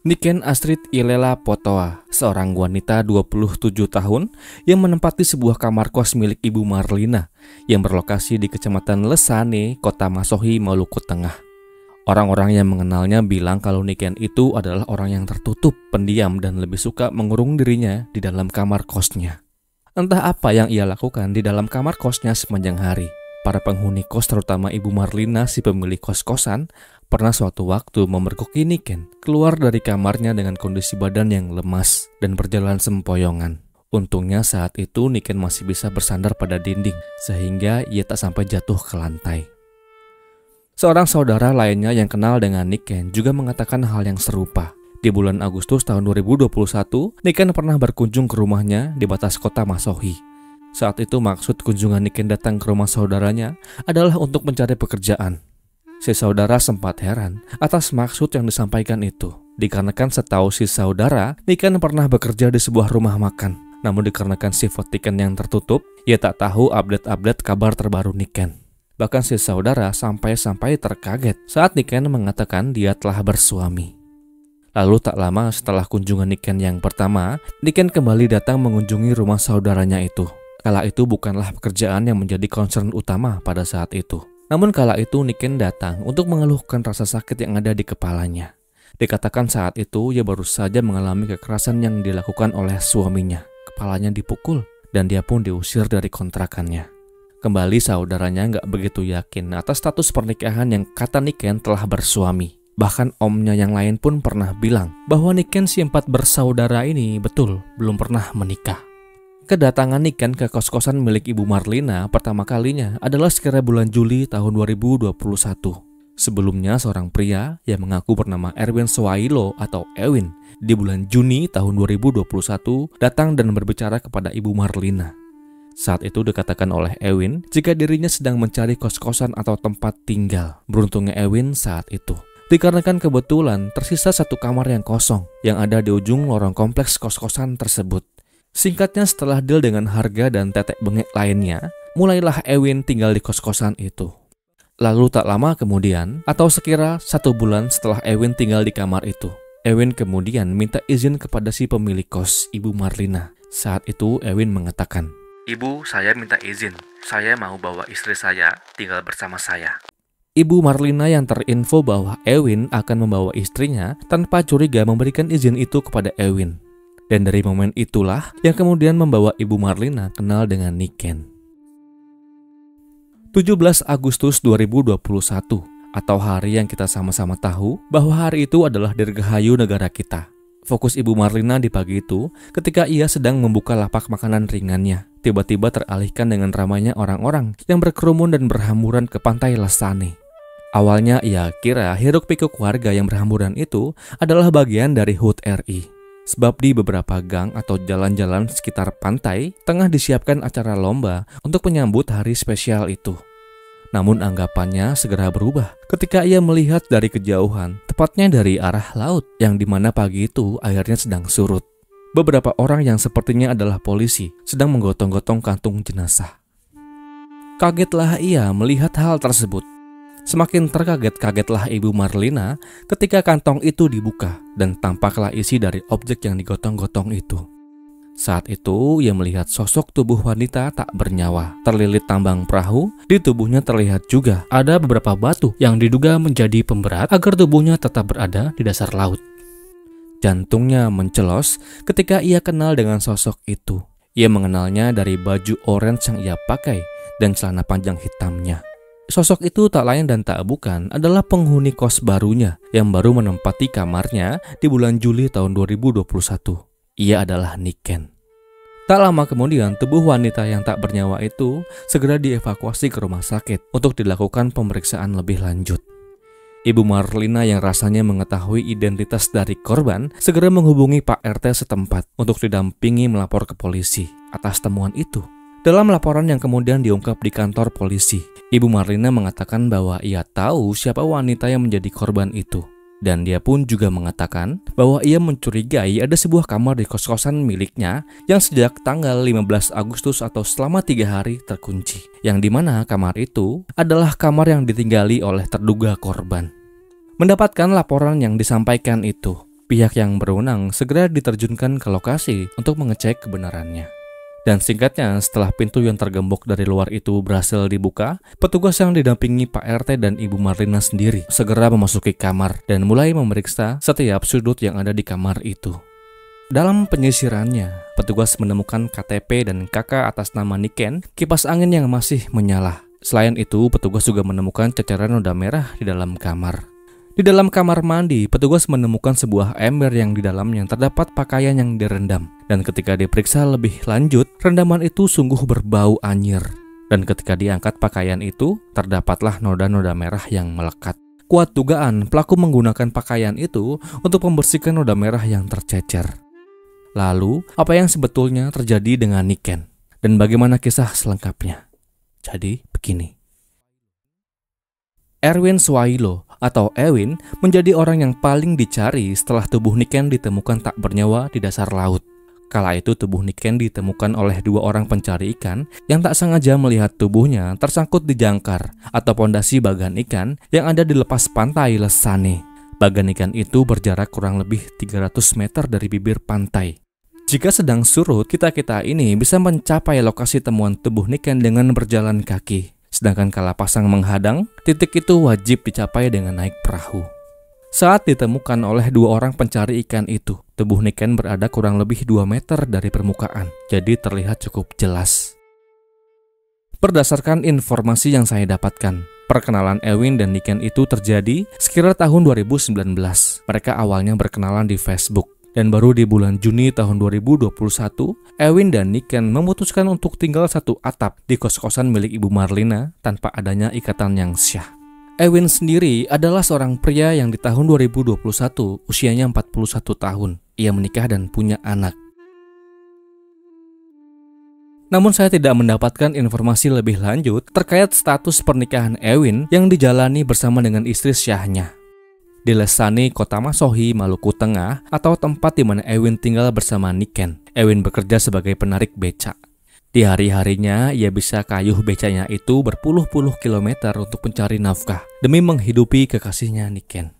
Niken Astrid Ilela Potoa, seorang wanita 27 tahun yang menempati sebuah kamar kos milik Ibu Marlina yang berlokasi di Kecamatan Lesane, Kota Masohi, Maluku Tengah. Orang-orang yang mengenalnya bilang kalau Niken itu adalah orang yang tertutup, pendiam, dan lebih suka mengurung dirinya di dalam kamar kosnya. Entah apa yang ia lakukan di dalam kamar kosnya sepanjang hari. Para penghuni kos, terutama Ibu Marlina, si pemilik kos-kosan, pernah suatu waktu memergoki Niken keluar dari kamarnya dengan kondisi badan yang lemas dan berjalan sempoyongan. Untungnya saat itu Niken masih bisa bersandar pada dinding, sehingga ia tak sampai jatuh ke lantai. Seorang saudara lainnya yang kenal dengan Niken juga mengatakan hal yang serupa. Di bulan Agustus tahun 2021, Niken pernah berkunjung ke rumahnya di batas kota Masohi. Saat itu maksud kunjungan Niken datang ke rumah saudaranya adalah untuk mencari pekerjaan. Si saudara sempat heran atas maksud yang disampaikan itu, dikarenakan setahu si saudara, Niken pernah bekerja di sebuah rumah makan. Namun dikarenakan sifat Niken yang tertutup, ia tak tahu update-update kabar terbaru Niken. Bahkan si saudara sampai terkaget saat Niken mengatakan dia telah bersuami. Lalu tak lama setelah kunjungan Niken yang pertama, Niken kembali datang mengunjungi rumah saudaranya itu. Kala itu bukanlah pekerjaan yang menjadi concern utama pada saat itu. Namun kala itu Niken datang untuk mengeluhkan rasa sakit yang ada di kepalanya. Dikatakan saat itu ia baru saja mengalami kekerasan yang dilakukan oleh suaminya. Kepalanya dipukul dan dia pun diusir dari kontrakannya. Kembali saudaranya nggak begitu yakin atas status pernikahan yang kata Niken telah bersuami. Bahkan omnya yang lain pun pernah bilang bahwa Niken si 4 bersaudara ini betul belum pernah menikah. Kedatangan Niken ke kos-kosan milik Ibu Marlina pertama kalinya adalah sekira bulan Juli tahun 2021. Sebelumnya seorang pria yang mengaku bernama Erwin Swailo atau Ewin di bulan Juni tahun 2021 datang dan berbicara kepada Ibu Marlina. Saat itu dikatakan oleh Ewin jika dirinya sedang mencari kos-kosan atau tempat tinggal. Beruntungnya Ewin saat itu, dikarenakan kebetulan tersisa satu kamar yang kosong yang ada di ujung lorong kompleks kos-kosan tersebut. Singkatnya setelah deal dengan harga dan tetek bengek lainnya, mulailah Ewin tinggal di kos-kosan itu. Lalu tak lama kemudian, atau sekira 1 bulan setelah Ewin tinggal di kamar itu, Ewin kemudian minta izin kepada si pemilik kos, Ibu Marlina. Saat itu Ewin mengatakan, "Ibu, saya minta izin. Saya mau bawa istri saya tinggal bersama saya." Ibu Marlina yang terinfo bahwa Ewin akan membawa istrinya tanpa curiga memberikan izin itu kepada Ewin. Dan dari momen itulah yang kemudian membawa Ibu Marlina kenal dengan Niken. 17 Agustus 2021 atau hari yang kita sama-sama tahu bahwa hari itu adalah dirgahayu negara kita. Fokus Ibu Marlina di pagi itu ketika ia sedang membuka lapak makanan ringannya, tiba-tiba teralihkan dengan ramainya orang-orang yang berkerumun dan berhamburan ke pantai Lesane. Awalnya ia kira hiruk-pikuk warga yang berhamburan itu adalah bagian dari HUT RI. Sebab di beberapa gang atau jalan-jalan sekitar pantai tengah disiapkan acara lomba untuk menyambut hari spesial itu. Namun anggapannya segera berubah ketika ia melihat dari kejauhan, tepatnya dari arah laut yang dimana pagi itu airnya sedang surut. Beberapa orang yang sepertinya adalah polisi sedang menggotong-gotong kantung jenazah. Kagetlah ia melihat hal tersebut. Semakin terkaget-kagetlah Ibu Marlina ketika kantong itu dibuka dan tampaklah isi dari objek yang digotong-gotong itu. Saat itu ia melihat sosok tubuh wanita tak bernyawa terlilit tambang perahu. Di tubuhnya terlihat juga ada beberapa batu yang diduga menjadi pemberat agar tubuhnya tetap berada di dasar laut. Jantungnya mencelos ketika ia kenal dengan sosok itu. Ia mengenalnya dari baju orange yang ia pakai dan celana panjang hitamnya. Sosok itu tak lain dan tak bukan adalah penghuni kos barunya yang baru menempati kamarnya di bulan Juli tahun 2021. Ia adalah Niken. Tak lama kemudian tubuh wanita yang tak bernyawa itu segera dievakuasi ke rumah sakit untuk dilakukan pemeriksaan lebih lanjut. Ibu Marlina yang rasanya mengetahui identitas dari korban segera menghubungi Pak RT setempat untuk didampingi melapor ke polisi atas temuan itu. Dalam laporan yang kemudian diungkap di kantor polisi, Ibu Marlina mengatakan bahwa ia tahu siapa wanita yang menjadi korban itu. Dan dia pun juga mengatakan bahwa ia mencurigai ada sebuah kamar di kos-kosan miliknya yang sejak tanggal 15 Agustus atau selama 3 hari terkunci. Yang dimana kamar itu adalah kamar yang ditinggali oleh terduga korban. Mendapatkan laporan yang disampaikan itu, Pihak yang berwenang segera diterjunkan ke lokasi untuk mengecek kebenarannya. Dan singkatnya, setelah pintu yang tergembok dari luar itu berhasil dibuka, petugas yang didampingi Pak RT dan Ibu Marlina sendiri segera memasuki kamar dan mulai memeriksa setiap sudut yang ada di kamar itu. Dalam penyisirannya, petugas menemukan KTP dan KK atas nama Niken, kipas angin yang masih menyala. Selain itu, petugas juga menemukan ceceran noda merah di dalam kamar. Di dalam kamar mandi, petugas menemukan sebuah ember yang di dalamnya terdapat pakaian yang direndam. Dan ketika diperiksa lebih lanjut, rendaman itu sungguh berbau anyir. Dan ketika diangkat pakaian itu, terdapatlah noda-noda merah yang melekat. Kuat dugaan pelaku menggunakan pakaian itu untuk membersihkan noda merah yang tercecer. Lalu, apa yang sebetulnya terjadi dengan Niken? Dan bagaimana kisah selengkapnya? Jadi, begini. Erwin Swailo atau Ewin menjadi orang yang paling dicari setelah tubuh Niken ditemukan tak bernyawa di dasar laut. Kala itu tubuh Niken ditemukan oleh 2 orang pencari ikan yang tak sengaja melihat tubuhnya tersangkut di jangkar atau pondasi bagan ikan yang ada di lepas pantai Lesane. Bagan ikan itu berjarak kurang lebih 300 meter dari bibir pantai. Jika sedang surut, kita-kita ini bisa mencapai lokasi temuan tubuh Niken dengan berjalan kaki. Sedangkan kala pasang menghadang, titik itu wajib dicapai dengan naik perahu. Saat ditemukan oleh 2 orang pencari ikan itu, tubuh Niken berada kurang lebih 2 meter dari permukaan, jadi terlihat cukup jelas. Berdasarkan informasi yang saya dapatkan, perkenalan Ewin dan Niken itu terjadi sekitar tahun 2019. Mereka awalnya berkenalan di Facebook. Dan baru di bulan Juni tahun 2021, Ewin dan Niken memutuskan untuk tinggal satu atap di kos-kosan milik Ibu Marlina tanpa adanya ikatan yang syah. Ewin sendiri adalah seorang pria yang di tahun 2021 usianya 41 tahun. Ia menikah dan punya anak. Namun saya tidak mendapatkan informasi lebih lanjut terkait status pernikahan Ewin yang dijalani bersama dengan istri syahnya. Di Lesane, Kota Masohi, Maluku Tengah, atau tempat di mana Ewin tinggal bersama Niken, Ewin bekerja sebagai penarik becak. Di hari-harinya, ia bisa kayuh becaknya itu berpuluh-puluh kilometer untuk mencari nafkah demi menghidupi kekasihnya Niken.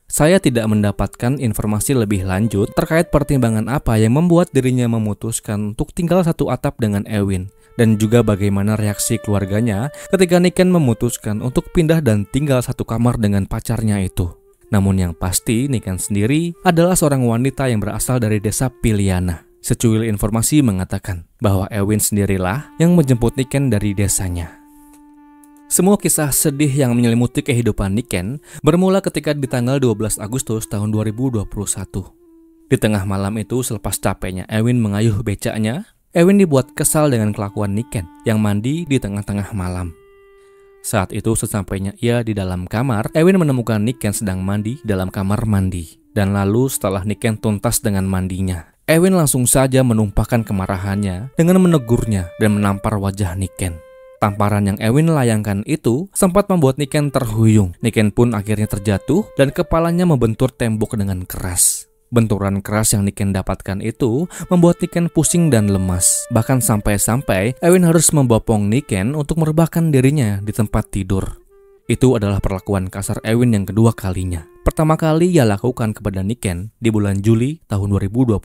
Saya tidak mendapatkan informasi lebih lanjut terkait pertimbangan apa yang membuat dirinya memutuskan untuk tinggal satu atap dengan Ewin, dan juga bagaimana reaksi keluarganya ketika Niken memutuskan untuk pindah dan tinggal satu kamar dengan pacarnya itu. Namun yang pasti, Niken sendiri adalah seorang wanita yang berasal dari desa Piliana. Secuil informasi mengatakan bahwa Ewin sendirilah yang menjemput Niken dari desanya. Semua kisah sedih yang menyelimuti kehidupan Niken bermula ketika di tanggal 12 Agustus tahun 2021. Di tengah malam itu, selepas capeknya Ewin mengayuh becaknya, Ewin dibuat kesal dengan kelakuan Niken yang mandi di tengah-tengah malam. Saat itu sesampainya ia di dalam kamar, Ewin menemukan Niken sedang mandi dalam kamar mandi. Dan lalu setelah Niken tuntas dengan mandinya, Ewin langsung saja menumpahkan kemarahannya dengan menegurnya dan menampar wajah Niken. Tamparan yang Ewin layangkan itu sempat membuat Niken terhuyung. Niken pun akhirnya terjatuh dan kepalanya membentur tembok dengan keras. Benturan keras yang Niken dapatkan itu membuat Niken pusing dan lemas. Bahkan sampai-sampai Ewin harus membopong Niken untuk merebahkan dirinya di tempat tidur. Itu adalah perlakuan kasar Ewin yang kedua kalinya. Pertama kali ia lakukan kepada Niken di bulan Juli tahun 2021.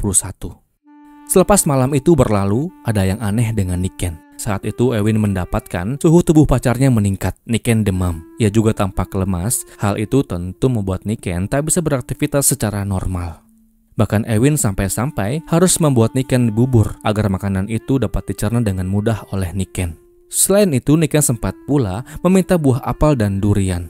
Selepas malam itu berlalu, ada yang aneh dengan Niken. Saat itu Ewin mendapatkan suhu tubuh pacarnya meningkat. Niken demam. Ia juga tampak lemas. Hal itu tentu membuat Niken tak bisa beraktivitas secara normal. Bahkan Ewin sampai-sampai harus membuat Niken bubur agar makanan itu dapat dicerna dengan mudah oleh Niken. Selain itu, Niken sempat pula meminta buah apel dan durian.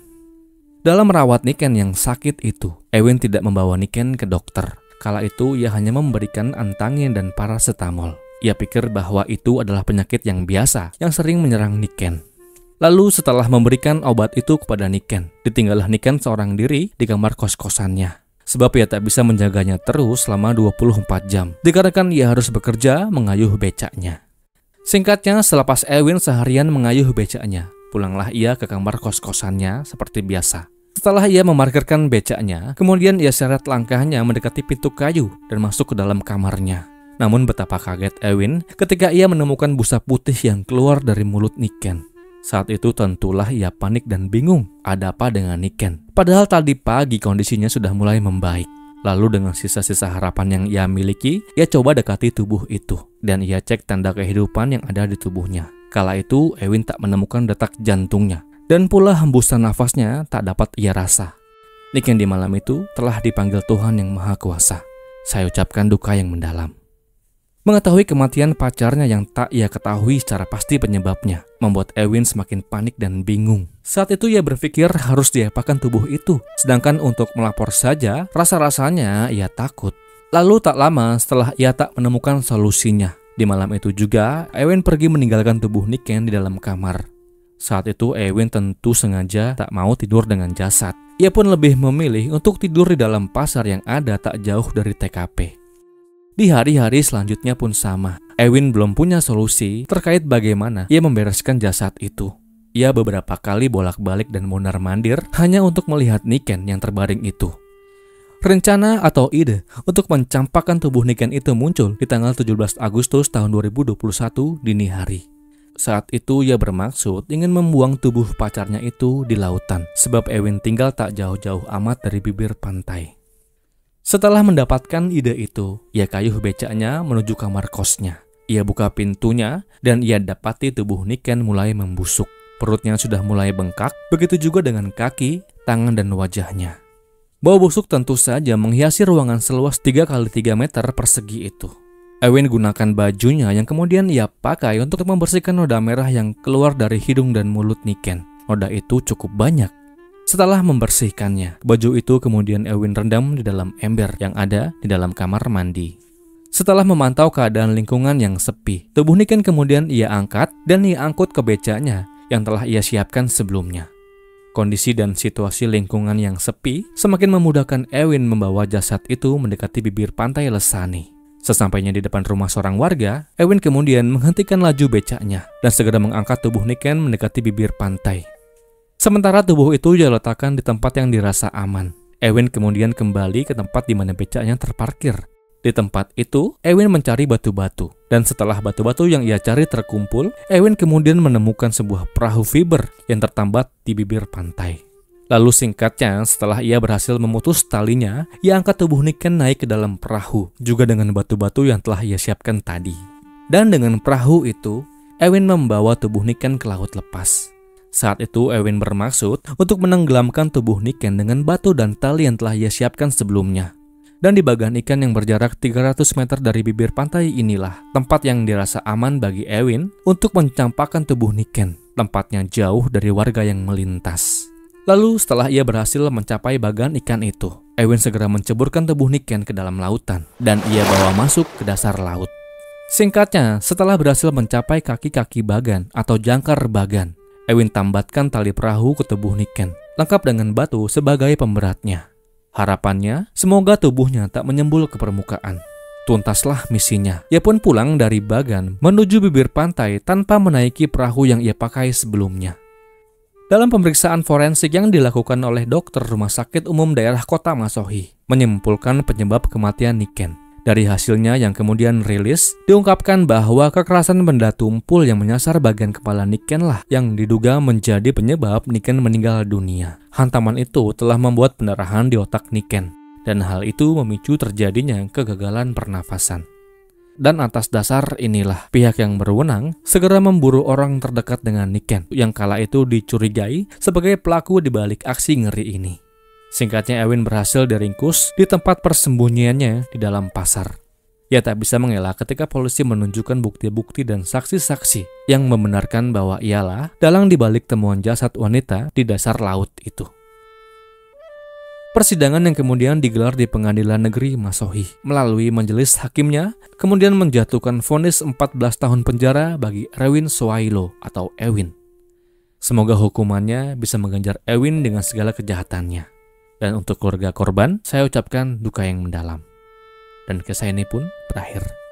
Dalam merawat Niken yang sakit itu, Ewin tidak membawa Niken ke dokter. Kala itu ia hanya memberikan antangin dan paracetamol. Ia pikir bahwa itu adalah penyakit yang biasa yang sering menyerang Niken. Lalu setelah memberikan obat itu kepada Niken, ditinggallah Niken seorang diri di kamar kos-kosannya. Sebab ia tak bisa menjaganya terus selama 24 jam, dikarenakan ia harus bekerja mengayuh becaknya. Singkatnya, selepas Ewin seharian mengayuh becaknya, pulanglah ia ke kamar kos-kosannya seperti biasa. Setelah ia memarkirkan becaknya, kemudian ia seret langkahnya mendekati pintu kayu dan masuk ke dalam kamarnya. Namun betapa kaget Ewin ketika ia menemukan busa putih yang keluar dari mulut Niken. Saat itu tentulah ia panik dan bingung ada apa dengan Niken. Padahal tadi pagi kondisinya sudah mulai membaik. Lalu dengan sisa-sisa harapan yang ia miliki, ia coba dekati tubuh itu. Dan ia cek tanda kehidupan yang ada di tubuhnya. Kala itu, Ewin tak menemukan detak jantungnya. Dan pula hembusan nafasnya tak dapat ia rasa. Niken di malam itu telah dipanggil Tuhan yang Maha Kuasa. Saya ucapkan duka yang mendalam. Mengetahui kematian pacarnya yang tak ia ketahui secara pasti penyebabnya, membuat Ewin semakin panik dan bingung. Saat itu ia berpikir harus diapakan tubuh itu, sedangkan untuk melapor saja, rasa-rasanya ia takut. Lalu tak lama setelah ia tak menemukan solusinya, di malam itu juga Ewin pergi meninggalkan tubuh Niken di dalam kamar. Saat itu Ewin tentu sengaja tak mau tidur dengan jasad. Ia pun lebih memilih untuk tidur di dalam pasar yang ada tak jauh dari TKP. Di hari-hari selanjutnya pun sama. Ewin belum punya solusi terkait bagaimana ia membereskan jasad itu. Ia beberapa kali bolak-balik dan mondar-mandir hanya untuk melihat Niken yang terbaring itu. Rencana atau ide untuk mencampakkan tubuh Niken itu muncul di tanggal 17 Agustus tahun 2021 dini hari. Saat itu ia bermaksud ingin membuang tubuh pacarnya itu di lautan, sebab Ewin tinggal tak jauh-jauh amat dari bibir pantai. Setelah mendapatkan ide itu, ia kayuh becaknya menuju kamar kosnya. Ia buka pintunya dan ia dapati tubuh Niken mulai membusuk. Perutnya sudah mulai bengkak, begitu juga dengan kaki, tangan dan wajahnya. Bau busuk tentu saja menghiasi ruangan seluas 3x3 meter persegi itu. Ewin gunakan bajunya yang kemudian ia pakai untuk membersihkan noda merah yang keluar dari hidung dan mulut Niken. Noda itu cukup banyak. Setelah membersihkannya, baju itu kemudian Ewin rendam di dalam ember yang ada di dalam kamar mandi. Setelah memantau keadaan lingkungan yang sepi, tubuh Niken kemudian ia angkat dan ia angkut ke becaknya yang telah ia siapkan sebelumnya. Kondisi dan situasi lingkungan yang sepi semakin memudahkan Ewin membawa jasad itu mendekati bibir pantai Lesane. Sesampainya di depan rumah seorang warga, Ewin kemudian menghentikan laju becaknya dan segera mengangkat tubuh Niken mendekati bibir pantai. Sementara tubuh itu ia letakkan di tempat yang dirasa aman. Ewin kemudian kembali ke tempat di mana becaknya terparkir. Di tempat itu, Ewin mencari batu-batu. Dan setelah batu-batu yang ia cari terkumpul, Ewin kemudian menemukan sebuah perahu fiber yang tertambat di bibir pantai. Lalu singkatnya, setelah ia berhasil memutus talinya, ia angkat tubuh Niken naik ke dalam perahu, juga dengan batu-batu yang telah ia siapkan tadi. Dan dengan perahu itu, Ewin membawa tubuh Niken ke laut lepas. Saat itu Ewin bermaksud untuk menenggelamkan tubuh Niken dengan batu dan tali yang telah ia siapkan sebelumnya. Dan di bagian ikan yang berjarak 300 meter dari bibir pantai inilah tempat yang dirasa aman bagi Ewin untuk mencampakkan tubuh Niken, tempatnya jauh dari warga yang melintas. Lalu setelah ia berhasil mencapai bagian ikan itu, Ewin segera menceburkan tubuh Niken ke dalam lautan dan ia bawa masuk ke dasar laut. Singkatnya, setelah berhasil mencapai kaki-kaki bagan atau jangkar bagan, Ewin tambatkan tali perahu ke tubuh Niken, lengkap dengan batu sebagai pemberatnya. Harapannya, semoga tubuhnya tak menyembul ke permukaan. Tuntaslah misinya. Ia pun pulang dari bagan menuju bibir pantai tanpa menaiki perahu yang ia pakai sebelumnya. Dalam pemeriksaan forensik yang dilakukan oleh dokter Rumah Sakit Umum Daerah Kota Masohi, menyimpulkan penyebab kematian Niken. Dari hasilnya yang kemudian rilis, diungkapkan bahwa kekerasan benda tumpul yang menyasar bagian kepala Niken lah yang diduga menjadi penyebab Niken meninggal dunia. Hantaman itu telah membuat pendarahan di otak Niken, dan hal itu memicu terjadinya kegagalan pernafasan. Dan atas dasar inilah pihak yang berwenang segera memburu orang terdekat dengan Niken yang kala itu dicurigai sebagai pelaku di balik aksi ngeri ini. Singkatnya, Ewin berhasil diringkus di tempat persembunyiannya di dalam pasar. Ia tak bisa mengelak ketika polisi menunjukkan bukti-bukti dan saksi-saksi yang membenarkan bahwa ialah dalang di balik temuan jasad wanita di dasar laut itu. Persidangan yang kemudian digelar di Pengadilan Negeri Masohi melalui majelis hakimnya kemudian menjatuhkan vonis 14 tahun penjara bagi Rewin Soailo atau Ewin. Semoga hukumannya bisa mengganjar Ewin dengan segala kejahatannya. Dan untuk keluarga korban, saya ucapkan duka yang mendalam. Dan kisah ini pun berakhir.